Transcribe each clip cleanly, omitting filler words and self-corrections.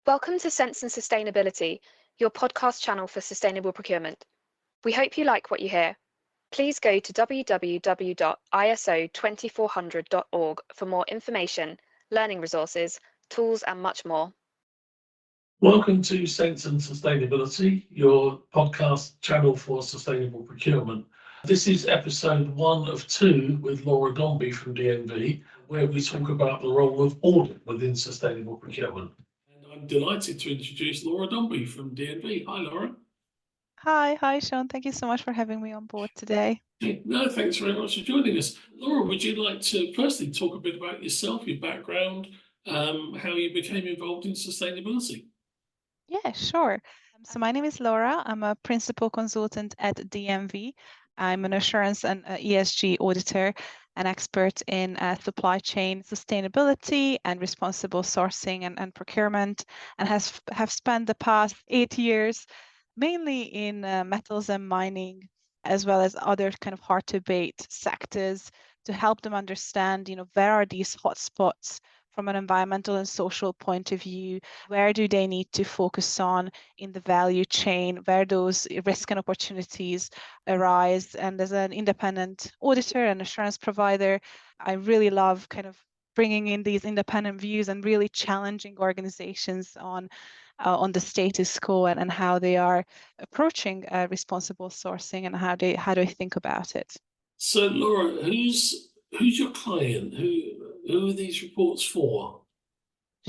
Welcome to Sense and Sustainability, your podcast channel for sustainable procurement. We hope you like what you hear. Please go to www.iso2400.org for more information, learning resources, tools, and much more. Welcome to Sense and Sustainability, your podcast channel for sustainable procurement. This is episode 1 of 2 with Laura Dombi from DNV, where we talk about the role of audit within sustainable procurement. And I'm delighted to introduce Laura Dombi from DNV. Hi, Laura. Hi, Shaun. Thank you so much for having me on board today. No, thanks very much for joining us. Laura, would you like to firstly talk a bit about yourself, your background, how you became involved in sustainability? Yeah, sure. So my name is Laura. I'm a principal consultant at DNV. I'm an assurance and ESG auditor, an expert in supply chain sustainability and responsible sourcing and procurement, and have spent the past 8 years mainly in metals and mining, as well as other kind of hard to abate sectors to help them understand, where are these hotspots from an environmental and social point of view? Where do they need to focus on in the value chain? Where those risks and opportunities arise? And as an independent auditor and assurance provider, I really love kind of bringing in these independent views and really challenging organizations on the status quo and how they are approaching responsible sourcing and how they think about it. So, Laura, who's your client? Who are these reports for?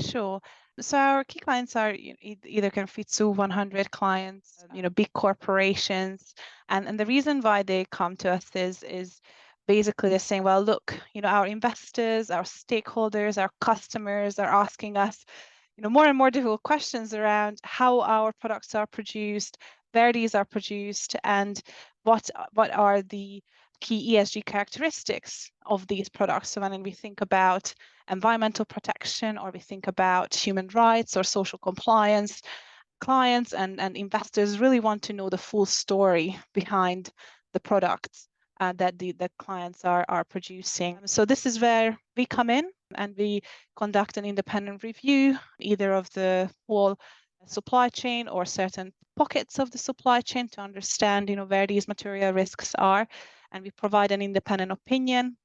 Sure. So our key clients are either kind of FTSE 100 clients, big corporations, and the reason why they come to us is basically they're saying, well, look, our investors, our stakeholders, our customers are asking us, more and more difficult questions around how our products are produced, where these are produced, and what are the key ESG characteristics of these products. So when we think about environmental protection or we think about human rights or social compliance, clients and investors really want to know the full story behind the products that the clients are producing. So this is where we come in and we conduct an independent review, either of the whole supply chain or certain pockets of the supply chain to understand, where these material risks are. And we provide an independent opinion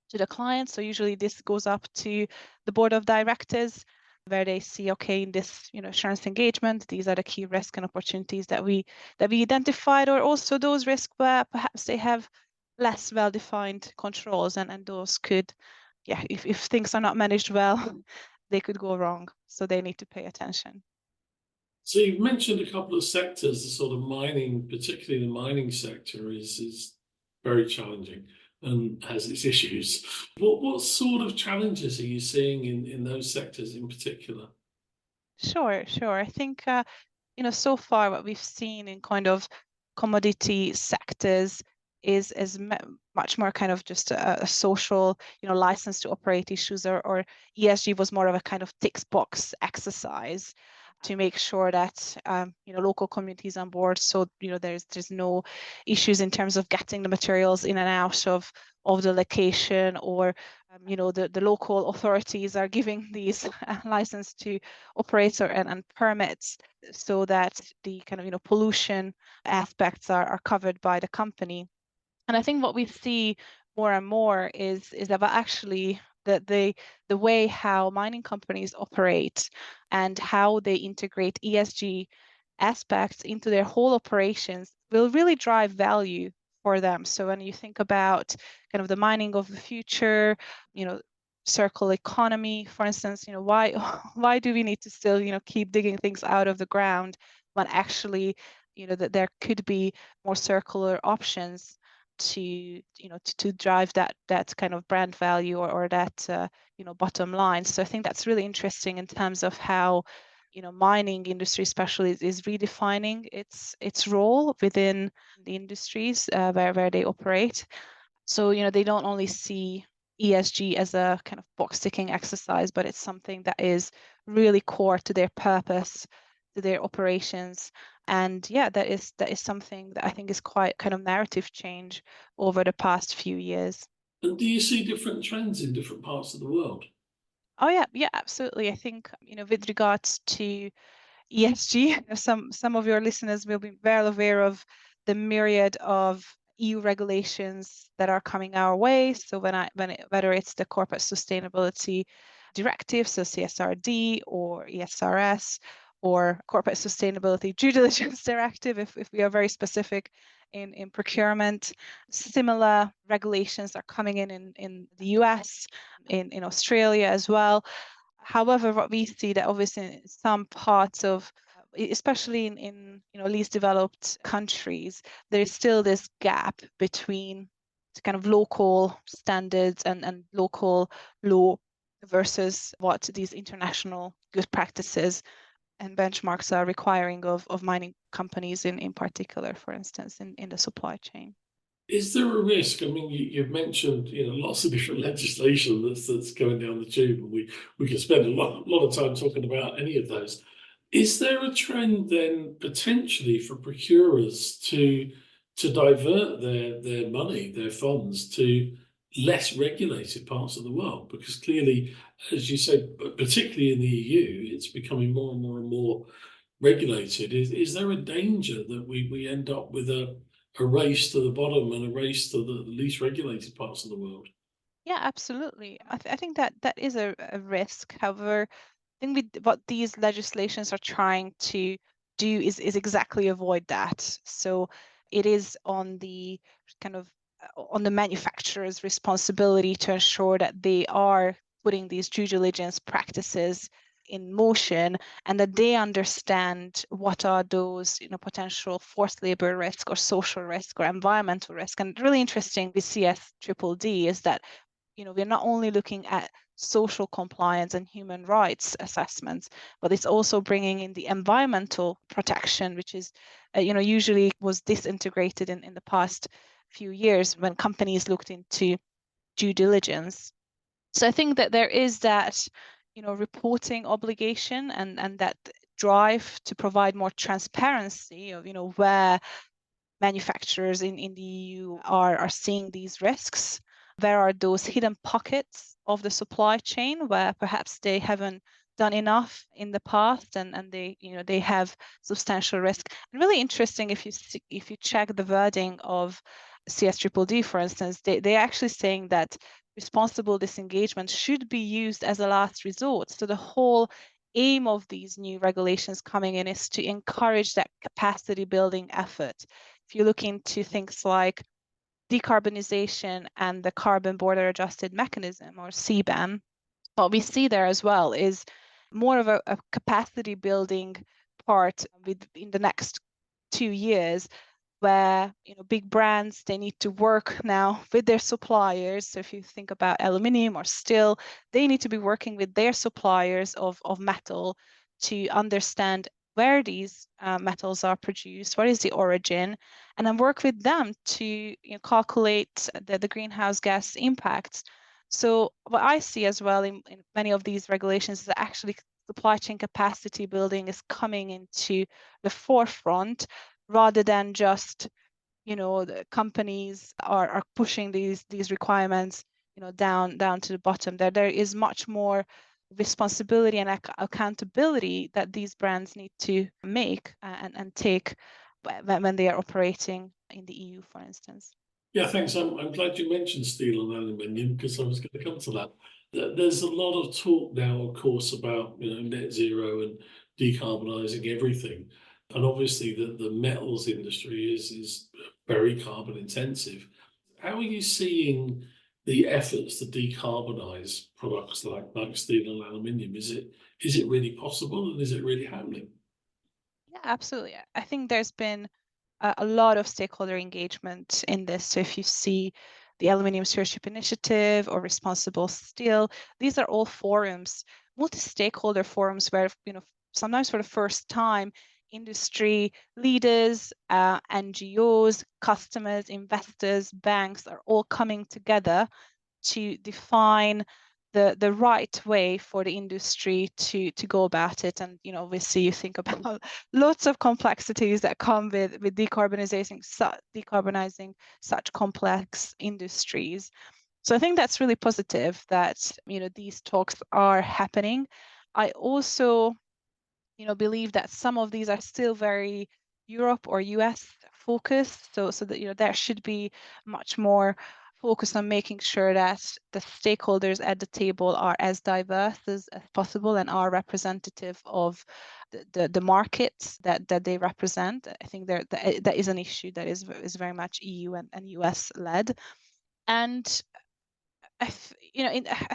to the client. So usually this goes up to the board of directors where they see, okay, in this, assurance engagement, these are the key risks and opportunities that we identified, or also those risks where perhaps they have less well-defined controls and those could, if things are not managed well, they could go wrong. So they need to pay attention. So you've mentioned a couple of sectors, the sort of mining, particularly the mining sector is very challenging and has its issues. What sort of challenges are you seeing in those sectors in particular? Sure. I think, so far what we've seen in kind of commodity sectors is much more kind of just a social, license to operate issues, or ESG was more of a kind of tick box exercise to make sure that local communities on board. So there's no issues in terms of getting the materials in and out of the location, or the local authorities are giving these license to operate and permits so that the kind of pollution aspects are covered by the company. And I think what we see more and more is about actually the way how mining companies operate and how they integrate ESG aspects into their whole operations will really drive value for them. So when you think about kind of the mining of the future, circular economy, for instance, why do we need to still, keep digging things out of the ground when actually, that there could be more circular options to drive that kind of brand value or that bottom line. So I think that's really interesting in terms of how mining industry especially is redefining its role within the industries where they operate. So they don't only see ESG as a kind of box ticking exercise, but it's something that is really core to their purpose, to their operations. And that is something that I think is quite kind of narrative change over the past few years. And do you see different trends in different parts of the world? Oh yeah, absolutely. I think, with regards to ESG, some of your listeners will be well aware of the myriad of EU regulations that are coming our way. So whether it's the Corporate Sustainability Directive, so CSRD, or ESRS, or Corporate Sustainability Due Diligence Directive, if we are very specific in procurement, similar regulations are coming in the US, in Australia as well. However, what we see that obviously in some parts of, especially in least developed countries, there is still this gap between the kind of local standards and local law versus what these international good practices and benchmarks are requiring of mining companies in particular, for instance, in the supply chain. Is there a risk? I mean, you've mentioned lots of different legislation that's going down the tube, and we could spend a lot of time talking about any of those. Is there a trend then potentially for procurers to divert their money, their funds to less regulated parts of the world? Because clearly, as you said, particularly in the EU, it's becoming more and more regulated. Is there a danger that we end up with a race to the bottom and a race to the least regulated parts of the world? Yeah, absolutely. I think that is a risk. However, I think what these legislations are trying to do is exactly avoid that. So it is on the kind of on the manufacturer's responsibility to ensure that they are putting these due diligence practices in motion and that they understand what are those potential forced labor risk or social risk or environmental risk. And really interesting with CSDDD is that we're not only looking at social compliance and human rights assessments, but it's also bringing in the environmental protection, which is, usually was disintegrated in the past few years when companies looked into due diligence. So I think that there is that, reporting obligation and that drive to provide more transparency of, where manufacturers in the EU are seeing these risks. There are those hidden pockets of the supply chain where perhaps they haven't done enough in the past and they have substantial risk. And really interesting if you check the wording of CSDDD, for instance, they're actually saying that responsible disengagement should be used as a last resort. So the whole aim of these new regulations coming in is to encourage that capacity building effort. If you look into things like decarbonization and the carbon border adjusted mechanism or CBAM, what we see there as well is more of a capacity building part in the next 2 years where big brands, they need to work now with their suppliers. So if you think about aluminium or steel, they need to be working with their suppliers of metal to understand where these metals are produced, what is the origin, and then work with them to calculate the greenhouse gas impacts. So what I see as well in many of these regulations is that actually supply chain capacity building is coming into the forefront rather than just the companies are pushing these requirements down to the bottom. There is much more responsibility and accountability that these brands need to make and take when they are operating in the EU, for instance. Yeah, thanks. I'm glad you mentioned steel and aluminium because I was going to come to that. There's a lot of talk now, of course, about net zero and decarbonising everything, and obviously the metals industry is very carbon intensive. How are you seeing the efforts to decarbonise products like steel and aluminium? Is it really possible, and is it really happening? Yeah, absolutely. I think there's been a lot of stakeholder engagement in this. So if you see the Aluminium Stewardship Initiative or Responsible Steel, these are all forums, multi-stakeholder forums where, sometimes for the first time, industry leaders, NGOs, customers, investors, banks are all coming together to define the right way for the industry to go about it. And obviously you think about lots of complexities that come with decarbonizing such complex industries. So I think that's really positive that, these talks are happening. I also, believe that some of these are still very Europe or US focused. So that, there should be much more focus on making sure that the stakeholders at the table are as diverse as possible and are representative of the markets that they represent. I think that is an issue that is very much EU and US led. And I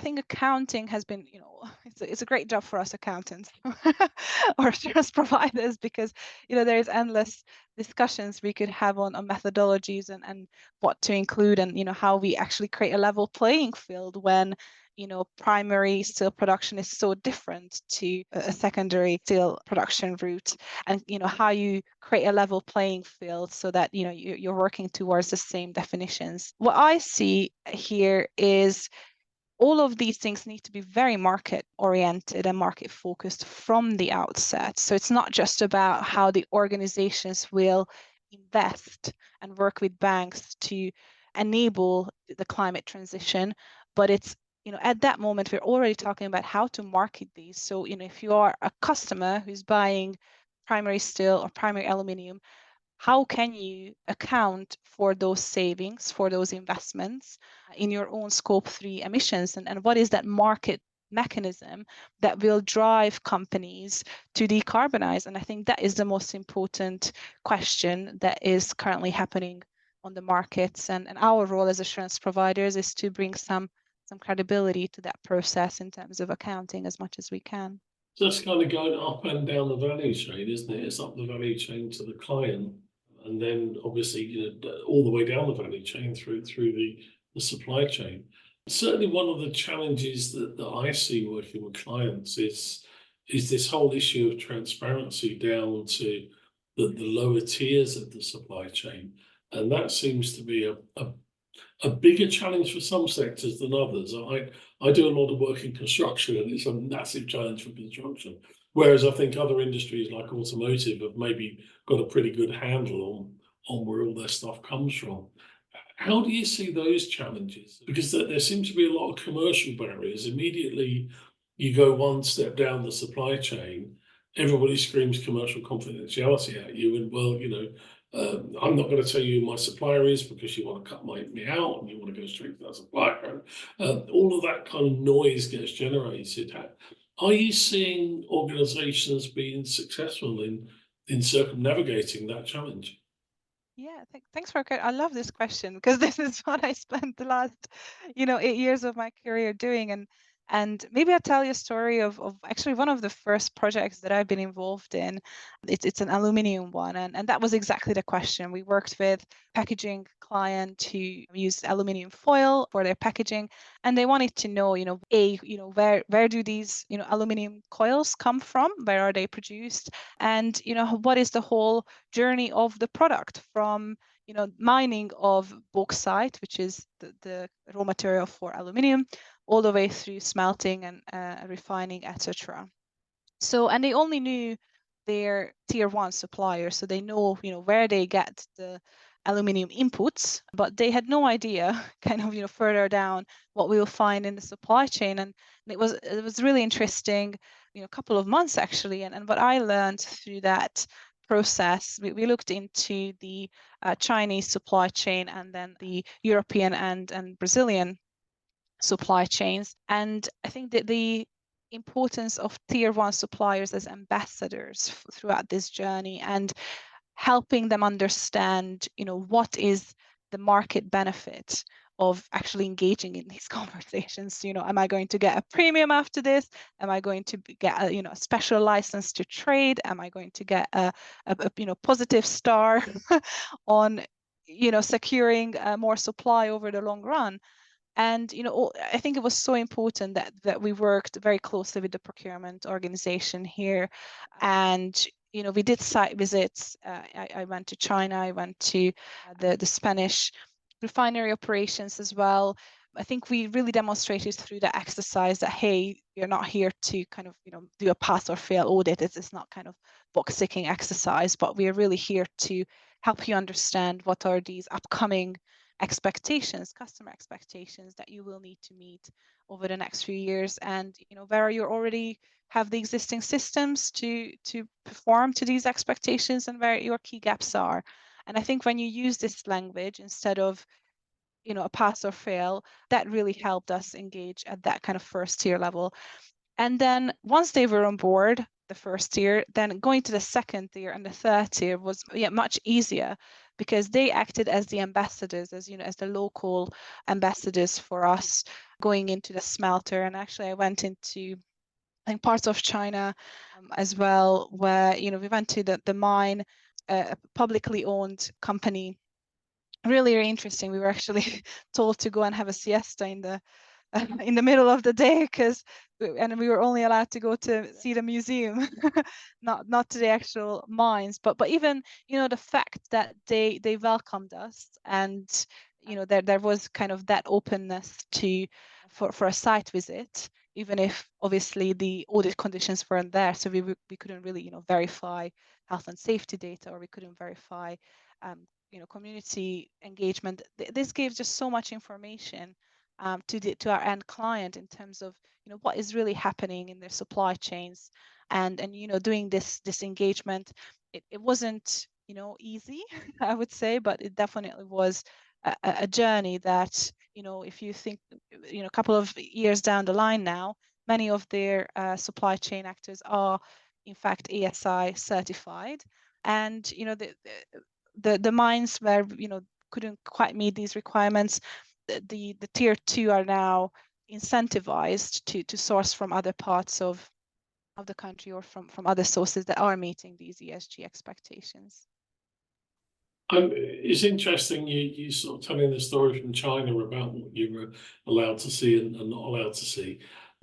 think accounting has been, it's a great job for us accountants or insurance providers, because, there is endless discussions we could have on methodologies and what to include, and, how we actually create a level playing field when, primary steel production is so different to a secondary steel production route, and, how you create a level playing field so that, you're working towards the same definitions. What I see here is all of these things need to be very market oriented and market focused from the outset. So it's not just about how the organizations will invest and work with banks to enable the climate transition, but it's, at that moment, we're already talking about how to market these. So, if you are a customer who's buying primary steel or primary aluminium, how can you account for those savings, for those investments in your own scope 3 emissions? And what is that market mechanism that will drive companies to decarbonize? And I think that is the most important question that is currently happening on the markets. And our role as assurance providers is to bring some credibility to that process in terms of accounting as much as we can. So that's kind of going up and down the value chain, isn't it? It's up the value chain to the client, and then obviously, all the way down the value chain through the supply chain. Certainly, one of the challenges that I see working with clients is this whole issue of transparency down to the lower tiers of the supply chain, and that seems to be a bigger challenge for some sectors than others. I do a lot of work in construction, and it's a massive challenge for construction. Whereas I think other industries like automotive have maybe got a pretty good handle on where all their stuff comes from. How do you see those challenges? Because there seems to be a lot of commercial barriers. Immediately you go one step down the supply chain, everybody screams commercial confidentiality at you, and well, I'm not going to tell you who my supplier is because you want to cut me out and you want to go straight to that supplier. All of that kind of noise gets generated. Are you seeing organizations being successful in circumnavigating that challenge? Yeah, thanks for I love this question, because this is what I spent the last, 8 years of my career doing. And maybe I'll tell you a story of actually one of the first projects that I've been involved in. It's an aluminium one, and that was exactly the question. We worked with packaging client who used aluminium foil for their packaging, and they wanted to know, where do these, aluminium coils come from? Where are they produced? And, what is the whole journey of the product from, mining of bauxite, which is the raw material for aluminium, all the way through smelting and refining, etc. So, and they only knew their tier 1 suppliers, so they know, where they get the aluminium inputs, but they had no idea kind of, further down what we will find in the supply chain. And it was really interesting, a couple of months actually. And what I learned through that process, we looked into the Chinese supply chain and then the European and Brazilian supply chains. And I think that the importance of tier 1 suppliers as ambassadors throughout this journey, and helping them understand, what is the market benefit of actually engaging in these conversations. Am I going to get a premium after this? Am I going to get a special license to trade? Am I going to get a positive star on, securing more supply over the long run? And I think it was so important that we worked very closely with the procurement organization here, and we did site visits. I went to China. I went to the Spanish refinery operations as well. I think we really demonstrated through that exercise that, hey, we're not here to kind of do a pass or fail audit. It's not kind of box ticking exercise, but we are really here to help you understand what are these upcoming expectations, customer expectations that you will need to meet over the next few years, and where you already have the existing systems to perform to these expectations, and where your key gaps are. And I think when you use this language instead of a pass or fail, that really helped us engage at that kind of first tier level. And then once they were on board, the first tier, then going to the second tier and the third tier was much easier, because they acted as the ambassadors, as the local ambassadors for us going into the smelter. And actually I went into, I think, parts of China as well, where we went to the mine, a publicly owned company. Really, really interesting. We were actually told to go and have a siesta in the middle of the day, and we were only allowed to go to see the museum, not to the actual mines. But even the fact that they welcomed us, and there was kind of that openness for a site visit, even if obviously the audit conditions weren't there, so we couldn't really verify health and safety data, or we couldn't verify community engagement. This gave just so much information to our end client in terms of what is really happening in their supply chains, and doing this engagement. It wasn't easy, I would say, but it definitely was a journey that if you think a couple of years down the line now, many of their supply chain actors are in fact ASI certified, and the mines where couldn't quite meet these requirements, the tier 2 are now incentivized to source from other parts of the country, or from other sources that are meeting these ESG expectations. It's interesting you sort of telling the story from China about what you were allowed to see and not allowed to see.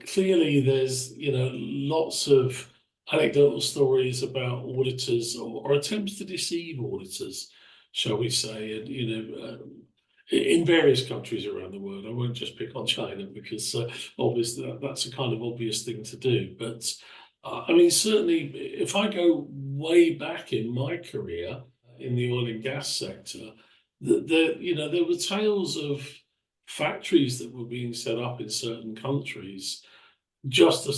Clearly, there's lots of anecdotal stories about auditors or attempts to deceive auditors, shall we say, and in various countries around the world. I won't just pick on China, because obviously that's a kind of obvious thing to do. But I mean, certainly, if I go way back in my career in the oil and gas sector, there were tales of factories that were being set up in certain countries just to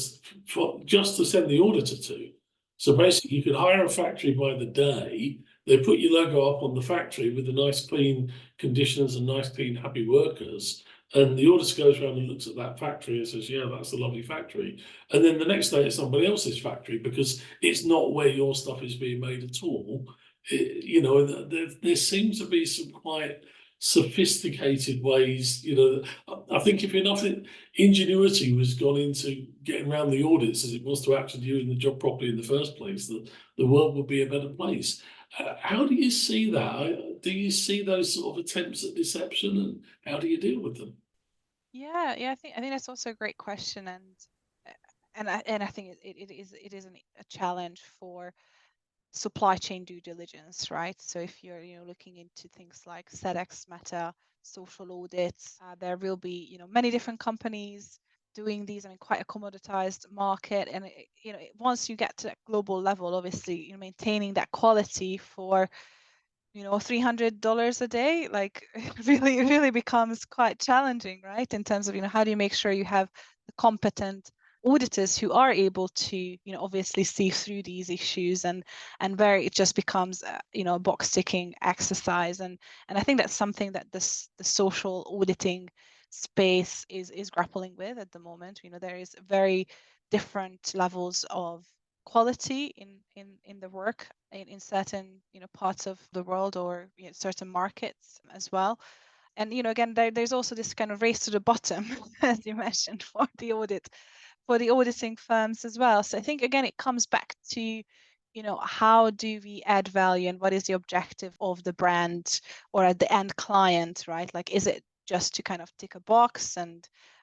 send the auditor to. So basically, you could hire a factory by the day. They put your logo up on the factory with the nice, clean conditions and nice, clean, happy workers. And the auditor goes around and looks at that factory and says, yeah, that's a lovely factory. And then the next day it's somebody else's factory, because it's not where your stuff is being made at all. There seems to be some quite sophisticated ways. I think if enough ingenuity was gone into getting around the audits as it was to actually doing the job properly in the first place, the world would be a better place. How do you see that? Do you see those sort of attempts at deception, and how do you deal with them? Yeah, I think that's also a great question, and I think it is a challenge for supply chain due diligence, right? So if you're looking into things like SEDEX, Meta, social audits, there will be many different companies doing these. I mean, quite a commoditized market, and once you get to that global level, obviously maintaining that quality for $300 a day, like it really becomes quite challenging, right? In terms of how do you make sure you have the competent auditors who are able to obviously see through these issues, and where it just becomes a box ticking exercise. And I think that's something that the social auditing space is grappling with at the moment. There is very different levels of quality in the work in certain parts of the world, or certain markets as well. And again, there's also this kind of race to the bottom as you mentioned, for the auditing firms as well. So I think again it comes back to how do we add value, and what is the objective of the brand or at the end client, right? Like, is it just to kind of tick a box,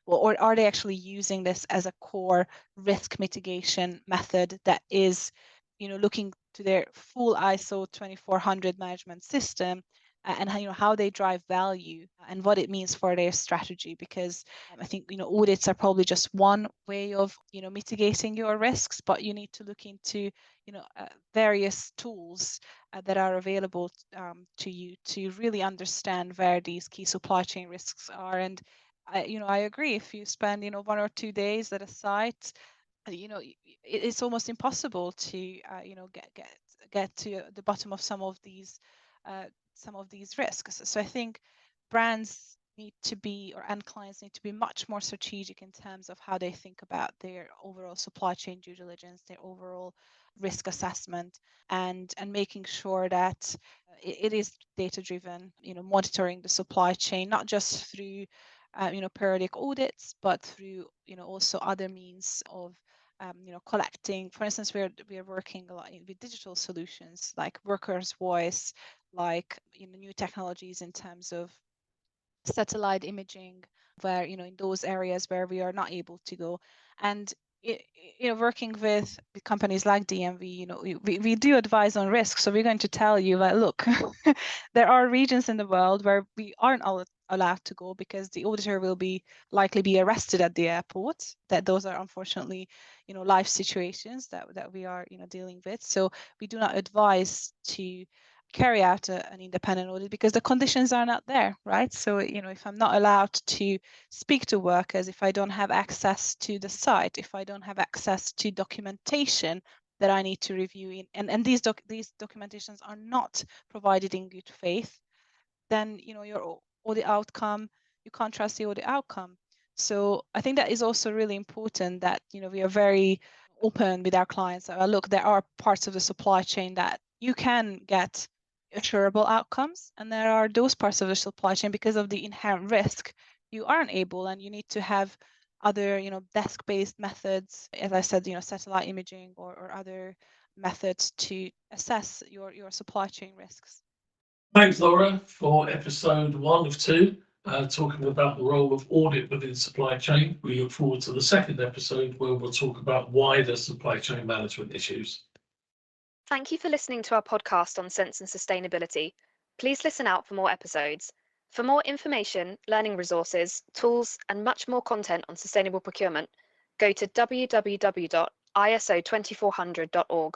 or are they actually using this as a core risk mitigation method that is looking to their full ISO 2400 management system and how they drive value and what it means for their strategy. Because I think audits are probably just one way of mitigating your risks, but you need to look into various tools that are available to you to really understand where these key supply chain risks are. And I agree, if you spend 1 or 2 days at a site, it's almost impossible to get to the bottom of some of these risks. So I think brands need to be, and clients need to be much more strategic in terms of how they think about their overall supply chain due diligence, their overall risk assessment, and making sure that it is data driven, monitoring the supply chain, not just through periodic audits, but through also other means of collecting. For instance, we are working a lot with digital solutions like workers' voice, like new technologies in terms of satellite imaging, where in those areas where we are not able to go. And working with companies like DMV, we do advise on risk. So we're going to tell you that, look, there are regions in the world where we aren't allowed to go because the auditor will likely be arrested at the airport. That those are unfortunately life situations that we are dealing with. So we do not advise to carry out an independent audit because the conditions are not there, right? So if I'm not allowed to speak to workers, if I don't have access to the site, if I don't have access to documentation that I need to review, and these documentations are not provided in good faith, then your audit outcome, you can't trust the audit outcome. So I think that is also really important, that we are very open with our clients. Look, there are parts of the supply chain that you can get assurable outcomes, and there are those parts of the supply chain, because of the inherent risk, you aren't able, and you need to have other desk-based methods, as I said, satellite imaging or other methods to assess your supply chain risks. Thanks, Laura, for episode 1 of 2, talking about the role of audit within supply chain. We look forward to the second episode, where we'll talk about wider supply chain management issues. Thank you for listening to our podcast on Sense and Sustainability. Please listen out for more episodes. For more information, learning resources, tools, and much more content on sustainable procurement, go to www.iso2400.org.